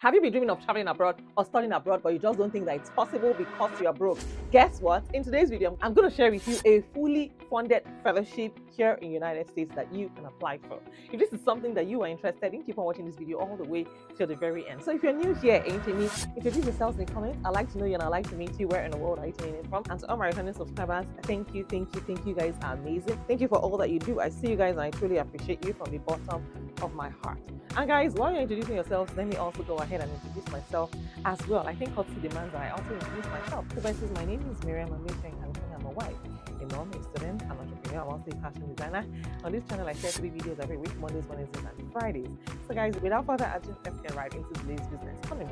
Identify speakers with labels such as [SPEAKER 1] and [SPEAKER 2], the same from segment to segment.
[SPEAKER 1] Have you been dreaming of traveling abroad or studying abroad, but you just don't think that it's possible because you are broke? Guess what? In today's video, I'm going to share with you a fully funded fellowship here in the United States that you can apply for. If this is something that you are interested in, keep on watching this video all the way till the very end. So if you're new here, ain't me, introduce yourselves in the comments. I'd like to know you and I'd like to meet you. Where in the world are you tuning in from? And to all my returning subscribers, thank you. You guys are amazing. Thank you for all that you do. I see you guys and I truly appreciate you from the bottom of my heart. And guys, while you're introducing yourselves, let me also go ahead and introduce myself as well. I think courtesy demands that I also introduce myself. So guys, my name is Miriam. I'm based here in California. I'm a wife, a mom, a student, an entrepreneur. I'm also a fashion designer. On this channel, I share 3 videos every week, Mondays, Wednesdays, and Fridays. So guys, without further ado, let's get right into today's business. Come in,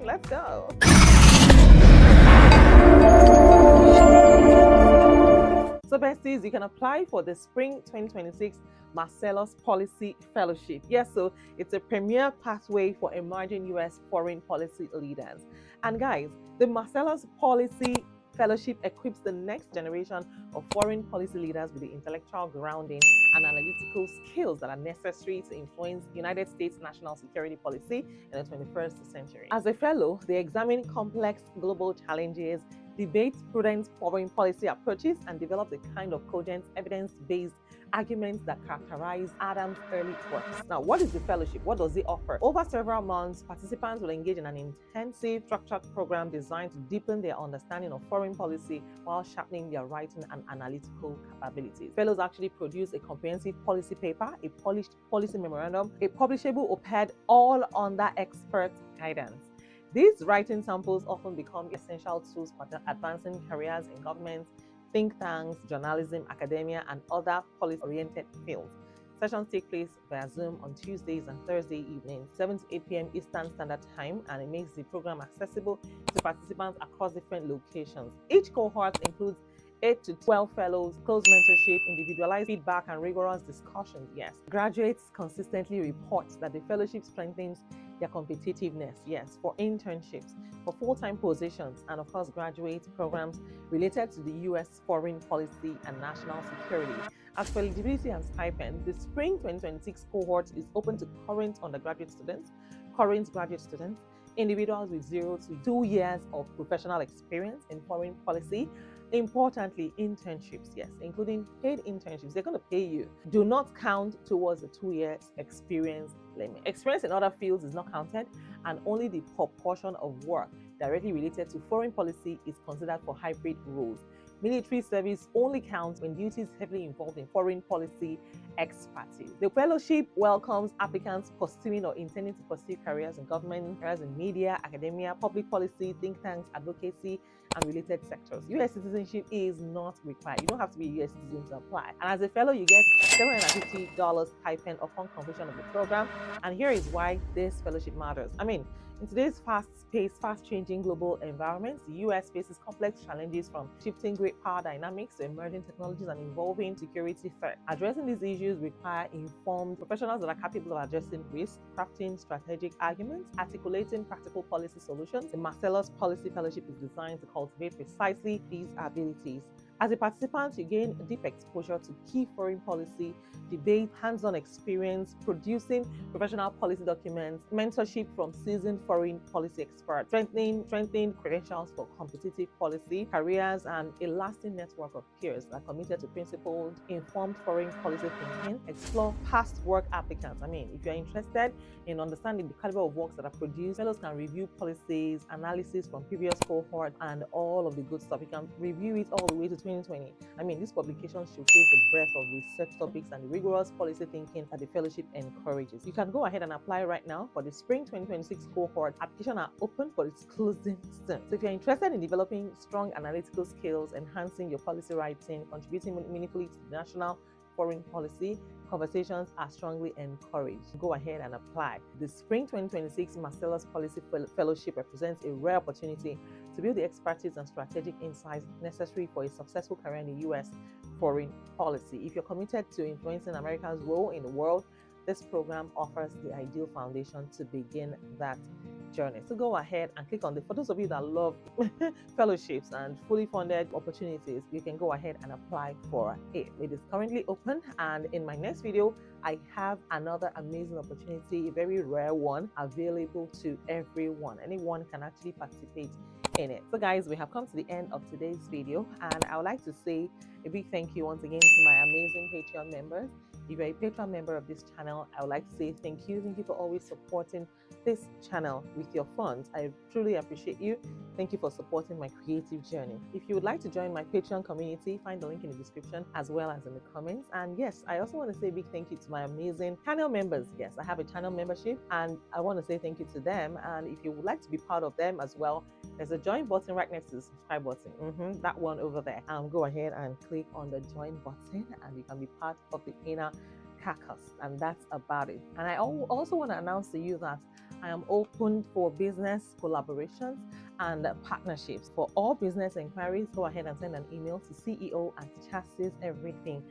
[SPEAKER 1] let's go. Let's go. So besties, you can apply for the Spring 2026 Marcellus Policy Fellowship. Yes, so it's a premier pathway for emerging U.S. foreign policy leaders. And guys, the Marcellus Policy Fellowship equips the next generation of foreign policy leaders with the intellectual grounding and analytical skills that are necessary to influence United States national security policy in the 21st century. As a fellow, they examine complex global challenges, debate prudent foreign policy approaches, and develop the kind of cogent, evidence-based arguments that characterize Adams' early works. Now, what is the fellowship? What does it offer? Over several months, participants will engage in an intensive, structured program designed to deepen their understanding of foreign policy while sharpening their writing and analytical capabilities. Fellows actually produce a comprehensive policy paper, a polished policy memorandum, a publishable op-ed, all under expert guidance. These writing samples often become essential tools for advancing careers in government, think tanks, journalism, academia, and other policy-oriented fields. Sessions take place via Zoom on Tuesdays and Thursday evenings, 7 to 8 p.m. Eastern Standard Time, and it makes the program accessible to participants across different locations. Each cohort includes 8 to 12 fellows, close mentorship, individualized feedback, and rigorous discussions. Yes, graduates consistently report that the fellowship strengthens their competitiveness, yes, for internships, for full-time positions, and of course graduate programs related to the U.S. foreign policy and national security. As for eligibility and stipend, the Spring 2026 cohort is open to current undergraduate students, current graduate students, individuals with 0 to 2 years of professional experience in foreign policy. Importantly, internships, yes, including paid internships, they're going to pay you. Do not count towards the 2 years experience limit. Experience in other fields is not counted, and only the proportion of work directly related to foreign policy is considered for hybrid roles. Military service only counts when duties heavily involved in foreign policy expertise. The fellowship welcomes applicants pursuing or intending to pursue careers in government, careers in media, academia, public policy, think tanks, advocacy, and related sectors. U.S. citizenship is not required. You don't have to be a U.S. citizen to apply. And as a fellow, you get $750 stipend upon completion of the program. And here is why this fellowship matters. I mean, in today's fast-paced, fast-changing global environment, the U.S. faces complex challenges from shifting great power dynamics to emerging technologies and evolving security threats. Addressing these issues require informed professionals that are capable of addressing risk, crafting strategic arguments, articulating practical policy solutions. The Marcellus Policy Fellowship is designed to cultivate precisely these abilities. As a participant, you gain deep exposure to key foreign policy, debate, hands-on experience, producing professional policy documents, mentorship from seasoned foreign policy experts, strengthening credentials for competitive policy careers, and a lasting network of peers that are committed to principled, informed foreign policy thinking. Explore past work applicants. I mean, if you're interested in understanding the caliber of works that are produced, fellows can review policies, analysis from previous cohorts, and all of the good stuff. You can review it all the way to 2020. I mean, these publications showcase the breadth of research topics and the rigorous policy thinking that the fellowship encourages. You can go ahead and apply right now for the Spring 2026 cohort. Applications are open, but it's closing soon. So if you're interested in developing strong analytical skills, enhancing your policy writing, contributing meaningfully to the national foreign policy, conversations are strongly encouraged. Go ahead and apply. The Spring 2026 Marcellus Policy Fellowship represents a rare opportunity to build the expertise and strategic insights necessary for a successful career in the U.S. foreign policy. If you're committed to influencing America's role in the world, this program offers the ideal foundation to begin that journey. So go ahead and click on for those of you that love fellowships and fully funded opportunities, you can go ahead and apply for it. It is currently open, and in my next video, I have another amazing opportunity, a very rare one, available to everyone. Anyone can actually participate in it. So guys, we have come to the end of today's video, and I would like to say a big thank you once again to my amazing Patreon members. If you're a Patreon member of this channel, I would like to say thank you. Thank you for always supporting this channel with your funds. I truly appreciate you. Thank you for supporting my creative journey. If you would like to join my Patreon community, find the link in the description as well as in the comments. And yes, I also want to say a big thank you to my amazing channel members. Yes, I have a channel membership, and I want to say thank you to them. And if you would like to be part of them as well, there's a join button right next to the subscribe button. That one over there. Go ahead and click on the join button, and you can be part of the inner caucus, and that's about it. And I also want to announce to you that I am open for business collaborations and partnerships. For all business inquiries, go ahead and send an email to ceo@chassiseverything.com.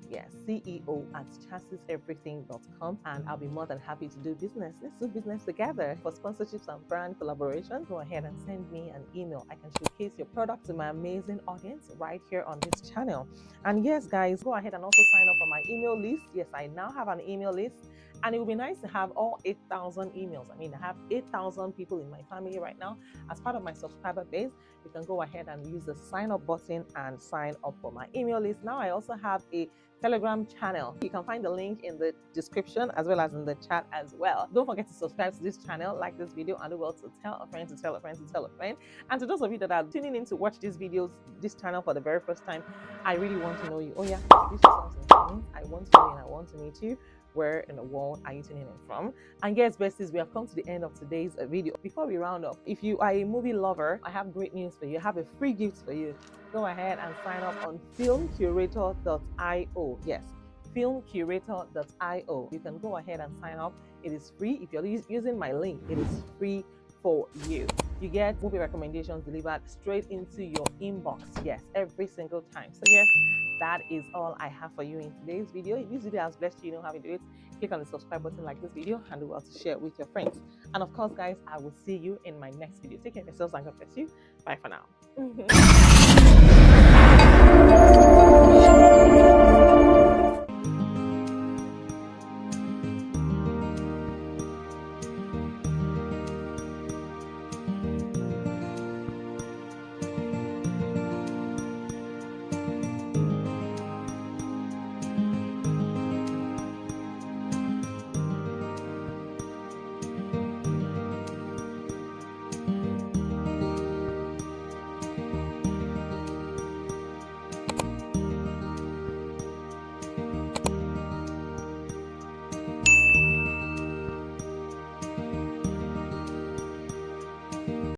[SPEAKER 1] Yes, ceo@chassiseverything.com, and I'll be more than happy to do business. Let's do business together. For sponsorships and brand collaboration, go ahead and send me an email. I can showcase your product to my amazing audience right here on this channel. And yes, guys, go ahead and also sign up for my email list. Yes, I now have an email list, and it would be nice to have all 8,000 emails. I mean, I have 8,000 people in my family right now. As part of my subscriber base, you can go ahead and use the sign up button and sign up for my email list. Now I also have a Telegram channel. You can find the link in the description as well as in the chat as well. Don't forget to subscribe to this channel, like this video, and do well to tell a friend, to tell a friend, to tell a friend. And to those of you that are tuning in to watch these videos, this channel for the very first time, I really want to know you. Oh yeah, introduce yourselves in the comments. I want to know you and I want to meet you. Where in the world are you tuning in from? And yes, besties, we have come to the end of today's video. Before we round up, if you are a movie lover, I have great news for you. I have a free gift for you. Go ahead and sign up on filmcurator.io. Yes, filmcurator.io. You can go ahead and sign up. It is free. If you're using my link, it is free for you. You get movie recommendations delivered straight into your inbox. Yes, every single time. So yes, that is all I have for you in today's video. If this video has blessed you, know how to do it. Click on the subscribe button, like this video, and do well to share it with your friends. And of course, guys, I will see you in my next video. Take care of yourselves and God bless you. Bye for now.